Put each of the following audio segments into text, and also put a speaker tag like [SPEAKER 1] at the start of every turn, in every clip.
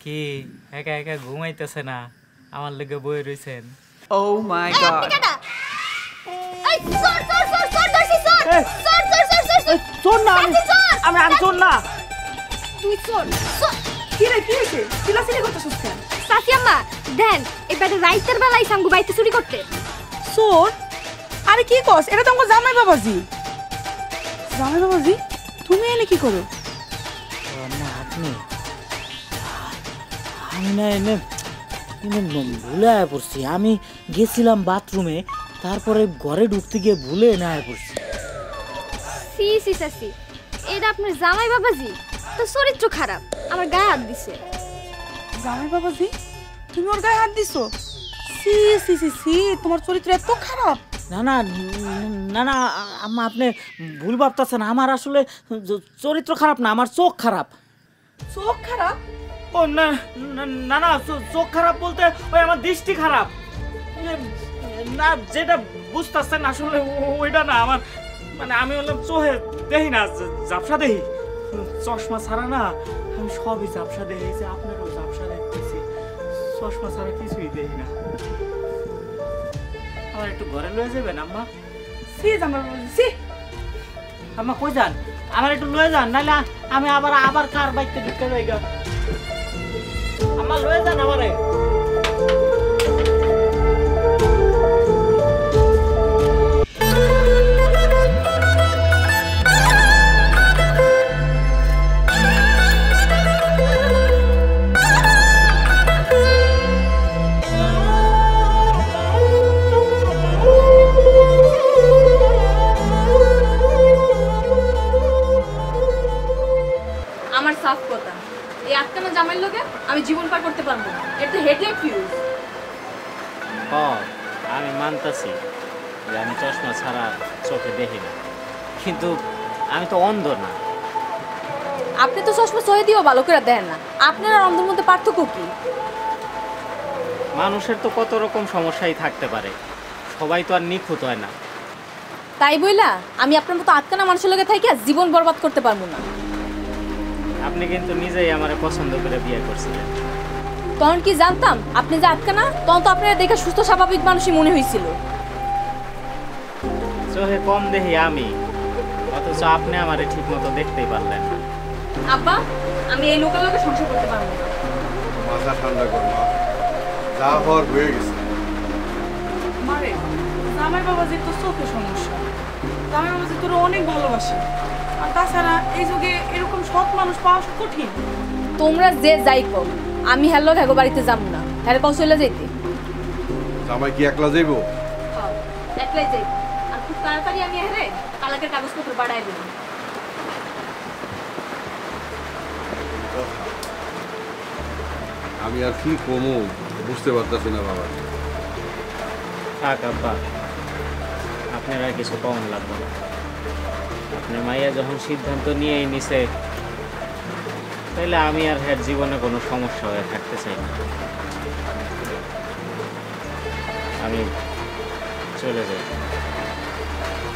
[SPEAKER 1] কি একা একা ঘুমাইতেছে না, আমার লগে বই রইছেন?
[SPEAKER 2] ও মাই গড,
[SPEAKER 3] এই সর সর সর সর দর্শি সর সর সর সর সর
[SPEAKER 2] চোর না আমি চোর না।
[SPEAKER 3] তুই সর সর।
[SPEAKER 2] কি রে, কি হইছে? চিল্লাচিল্লি করতেছিস কেন?
[SPEAKER 3] সাথী আম্মা দেন এবারে রাইতের বেলায় সাঙ্গু বাইতে চুরি করতে।
[SPEAKER 2] চোর? আরে কি কস, এটা তো আমার জামাই বাবাজি। জামাই বাবাজি, তুমি এনে কি করো?
[SPEAKER 1] না আপনি, আমি না এনে ভুলে আয় পড়ছি। আমি গেছিলাম বাথরুমে, তারপরে ঘরে ঢুকতে গিয়ে ভুলে এনে আয় পড়ছি।
[SPEAKER 3] সি সি সাসি, এটা আপনার জামাই বাবাজি তো চরিত্র খারাপ, আমার গায়ে হাত দিছে।
[SPEAKER 2] জামাই বাবাজি, তুমি ওর গায়ে হাত দিছো? সি সি সি সি, তোমার চরিত্র এত খারাপ।
[SPEAKER 1] না না না না আম্মা, আপনি ভুল ভাবতেছেন। আমার আসলে চরিত্র খারাপ না, আমার চোখ খারাপ।
[SPEAKER 2] চোখ খারাপ?
[SPEAKER 1] ও না না না, চোখ খারাপ বলতে ওই আমার দৃষ্টি খারাপ। না, যেটা বুঝতেছেন আসলে ওইটা না। আমার মানে আমি হলাম চোখে দেখি না, ঝাপসা দেখি। চশমা ছাড়া না আমি সবই ঝাপসা দেখি, যে আপনারও ঝাপসা দেখতেছি। চশমা ছাড়া কিছুই দেখি না। আমার একটু ঘরে লয়ে যাবেন আম্মা?
[SPEAKER 2] সি জামাই বাবাজি, সি।
[SPEAKER 1] আম্মা কই যান? আমার একটু লয়ে যান, নাহলে আমি আবার কার বাইতে ঢুকে যাই গা। আম্মা লয়ে যান আমারে।
[SPEAKER 4] আমার সাফ কথা, এই আটকানো জামাইয়ের লগে আমি জীবন পার করতে পারবো না। এটা হেডলাইট ফিউজ।
[SPEAKER 1] আমি মানতাছি যে আমি চশমা ছাড়া চোখে দেখি না, কিন্তু আমি তো অন্ধ না।
[SPEAKER 4] আপনি তো চশমা সহে দিয়েও ভালো করে দেন না। আপনার আর অন্ধের মধ্যে পার্থক্য কি?
[SPEAKER 1] মানুষের তো কত রকম সমস্যাই থাকতে পারে, সবাই তো আর নিখুঁত হয় না।
[SPEAKER 4] তাই বইলা আমি আপনার মতো আটকানা মানুষের লগে থাকি জীবন বরবাদ করতে পারবো না।
[SPEAKER 1] আপনি কিন্তু নিজেই আমারে পছন্দ করে বিয়ে করছিলেন।
[SPEAKER 4] তখন কি জানতাম আপনি যে আটকানা? তখন তো আপনার দেখে সুস্থ স্বাভাবিক মানুষই মনে হয়েছিল।
[SPEAKER 1] চোখে কম দেখি আমি, অথচ আপনি আমারে ঠিক মতো দেখতেই পারলেন না।
[SPEAKER 4] আব্বা, আমি এই লোকের লগে সংসার করতে পারবো না।
[SPEAKER 5] মাথা ঠান্ডা কর মা, যা হওয়ার হয়ে গেছে।
[SPEAKER 2] মারে, জামাই বাবাজির তো চোখে সমস্যা। জামাই বাবাজি তোর অনেক ভালোবাসে, আর তাছাড়া এই যুগে এরকম সৎ মানুষ পাওয়া কঠিন।
[SPEAKER 4] তোমরা যে যাই কর, আমি হ্যালো ঘাগো বাড়িতে যাবো না। হ্যাঁ কও চলে যাইতে।
[SPEAKER 5] জামাই কি একলা যাইবো?
[SPEAKER 4] একলাই যাই, আর খুব তাড়াতাড়ি আমি হ্যাঁ তালাকের কাগজপত্র বাড়াই দেবো।
[SPEAKER 5] আমি আর কি কমু বুঝতে পারতাছি না বাবা।
[SPEAKER 1] থাক আব্বা, আপনার আর কিছু কম লাগবে না। আপনার মাইয়া যখন সিদ্ধান্ত নিয়েই নিছে, তাহলে আমি আর হ্যাঁ জীবনে কোনো সমস্যা হয়ে থাকতে চাই না। আমি চলে যাই।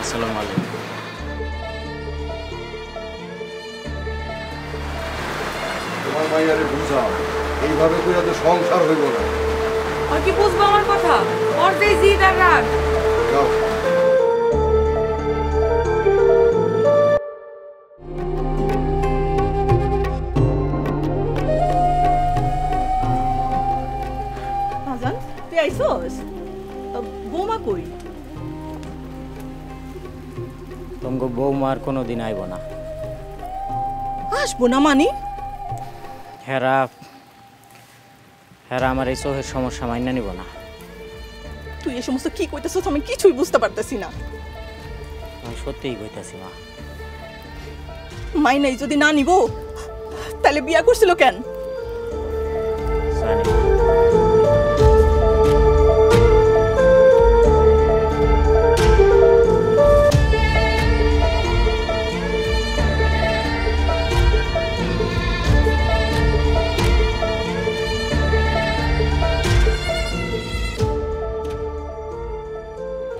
[SPEAKER 1] আসসালামু আলাইকুম।
[SPEAKER 5] তোমার মাইয়ারে বুঝাও, এইভাবে করে তো সংসার হইব না।
[SPEAKER 2] আর কি বুঝবো আমার কথা? ওর যে জিদ আর রাগ।
[SPEAKER 5] যাও।
[SPEAKER 2] আজান, তুই আইছস? বৌমা কই?
[SPEAKER 1] তোমাকে বৌমা আর কোনোদিন আইব না।
[SPEAKER 2] আসবো না মানে?
[SPEAKER 1] হেরা আমার এই চোখের সমস্যা মাইনা নিব না।
[SPEAKER 2] তুই এই সমস্ত কি কইতেছস আমি কিছুই বুঝতে পারতেছি না।
[SPEAKER 1] আমি সত্যিই কইতাছি মা।
[SPEAKER 2] মাইনাই যদি না নিব তাহলে বিয়া করছিল কেন?
[SPEAKER 1] জানি না।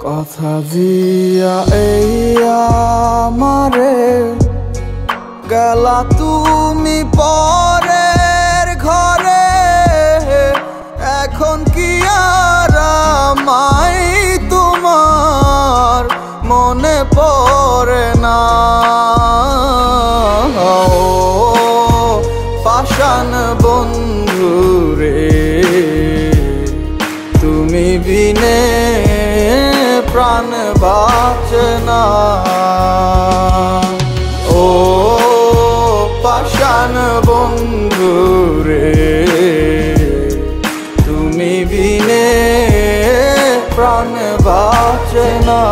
[SPEAKER 6] কথা দিয়া এই আমারে গেলা তুমি পরের ঘরে। বন্ধু রে তুমি বিনে প্রাণ বাঁচে না ও পাষাণ বন্ধু রে তুমি বিনে প্রাণ বাঁচে না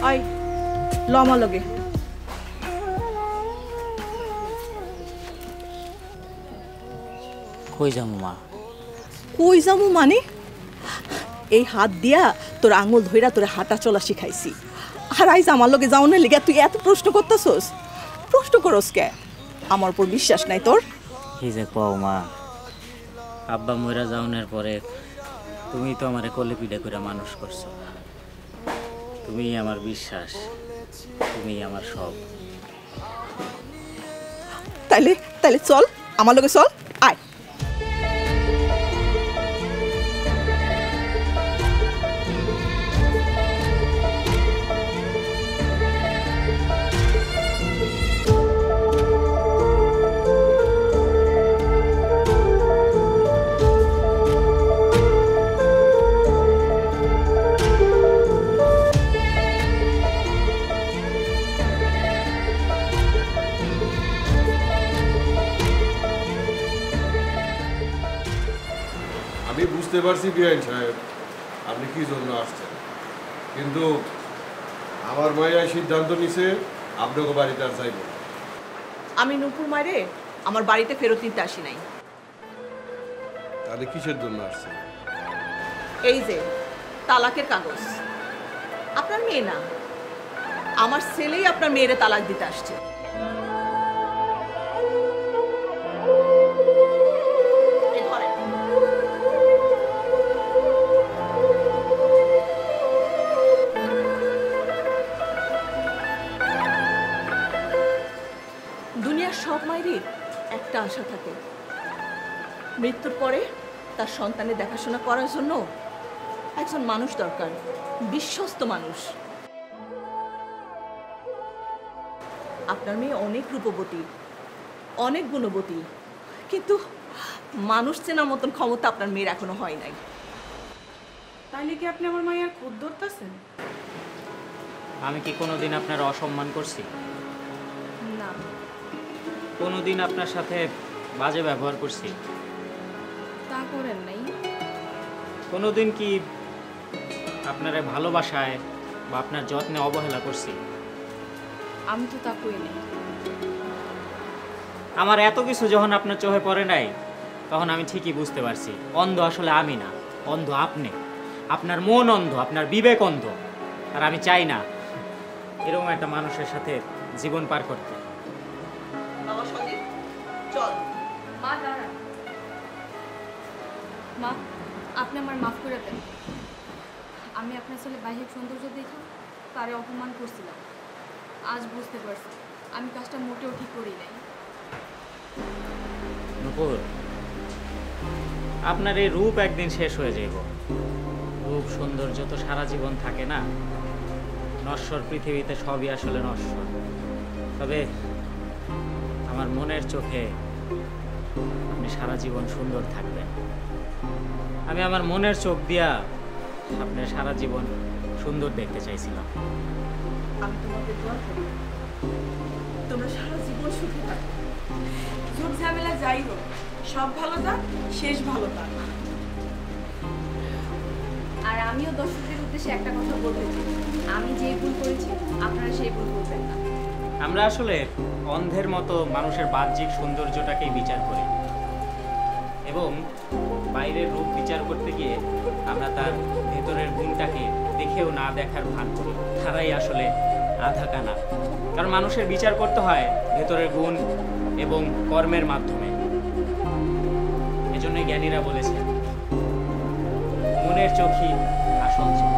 [SPEAKER 2] আই লমা লগে
[SPEAKER 1] কই যামু মা?
[SPEAKER 7] কই যামু মানে এই হাত দিয়া তোর আঙুল ধইরা তোরে হাঁটা চলা শিখাইছি আর আইজ আমার লগে যাও না লিগা তুই এত প্রশ্ন করতেছস প্রশ্ন করস কে আমার উপর বিশ্বাস নাই তোর
[SPEAKER 1] কি যে কও মা, আব্বা মইরা যাওনের পরে তুমি তো আমারে কোলে পিঠে করে মানুষ করছো। তুমিই আমার বিশ্বাস, তুমিই আমার সব।
[SPEAKER 7] তাইলে তাইলে চল আমার লগে চল আয়
[SPEAKER 5] আমি বুঝতে পারছি বিআইন সাহেব আপনি কি জন্য আসছেন, কিন্তু আমার মায়েরা সিদ্ধান্ত নিছে আপনাকে বাড়িতে আর যাইব।
[SPEAKER 7] আমি নুপুর মাইরে আমার বাড়িতে ফেরত নিতে আসি নাই
[SPEAKER 5] তাহলে কিসের জন্য আসছেন?
[SPEAKER 7] এই যে তালাকের কাগজ আপনার মেয়ে না আমার ছেলেই আপনার মেয়েরে তালাক দিতে আসছে এই ধরেন। দুনিয়ার সব মায়েরই একটা আশা থাকে, মৃত্যুর পরে তার সন্তানের দেখাশোনা করার জন্য একজন মানুষ দরকার, বিশ্বস্ত মানুষ। আপনার মেয়ে অনেক রূপবতী, অনেক গুণবতী, কিন্তু মানুষ চেনার মতন ক্ষমতা আপনার মেয়ের এখনো হয় নাই।
[SPEAKER 2] তাইলে কি আপনি আমার মায়ের খোঁজ ধরতেছেন?
[SPEAKER 1] আমি কি কোনোদিন আপনার অসম্মান করছি?
[SPEAKER 3] না,
[SPEAKER 1] কোনোদিন আপনার সাথে বাজে ব্যবহার করছি?
[SPEAKER 3] তা করেন নাই।
[SPEAKER 1] কোনোদিন কি আপনারে ভালোবাসায় বা আপনার যত্নে অবহেলা করছি?
[SPEAKER 3] আমি তো তা কই নাই।
[SPEAKER 1] আমার এত কিছু যখন আপনার চোখে পড়ে নাই, তখন আমি ঠিকই বুঝতে পারছি অন্ধ আসলে আমি না, অন্ধ আপনি। আপনার মন অন্ধ, আপনার বিবেক অন্ধ। আর আমি চাই না এরকম একটা মানুষের সাথে জীবন পার করতে।
[SPEAKER 7] বাবা সন্দীপ চল।
[SPEAKER 3] মা দাঁড়ান। মা, আপনি আমার মাফ করে দেন। আমি আপনার ছেলে বাহ্যিক সৌন্দর্য দেখে তারে অপমান করছিলাম। আজ বুঝতে পারছি আমি কাজটা মোটেও ঠিক করি নাই।
[SPEAKER 1] নূপুর, আপনার এই রূপ একদিন শেষ হয়ে যাইব। রূপ সৌন্দর্য তো সারা জীবন থাকে না। নশ্বর পৃথিবীতে সবই আসলে নশ্বর। তবে আমার মনের চোখে আপনি সারা জীবন সুন্দর থাকবেন। আমি আমার মনের চোখ দিয়া আপনি সারা জীবন সুন্দর দেখতে চাইছিলাম।
[SPEAKER 7] আমি তোমাকে দোয়া করি তোমরা সারা জীবন সুখী থাকো।
[SPEAKER 2] ঝুট ঝামেলা যাই হোক, সব ভালো যাক, শেষ ভালো থাক।
[SPEAKER 3] আর আমিও দর্শকদের উদ্দেশ্যে একটা কথা বলতে চাই, আমি যে ভুল করেছি আপনারা সেই ভুল করবেন না।
[SPEAKER 1] আমরা আসলে অন্ধের মতো মানুষের বাহ্যিক সৌন্দর্যটাকেই বিচার করি এবং বাইরের রূপ বিচার করতে গিয়ে আমরা তার ভেতরের গুণটাকে দেখেও না দেখার ভান করি। তারাই আসলে আধা কানা। কারণ মানুষের বিচার করতে হয় ভেতরের গুণ এবং কর্মের মাধ্যমে। এজন্যই জ্ঞানীরা বলেছে মনের চোখই আসল চোখ।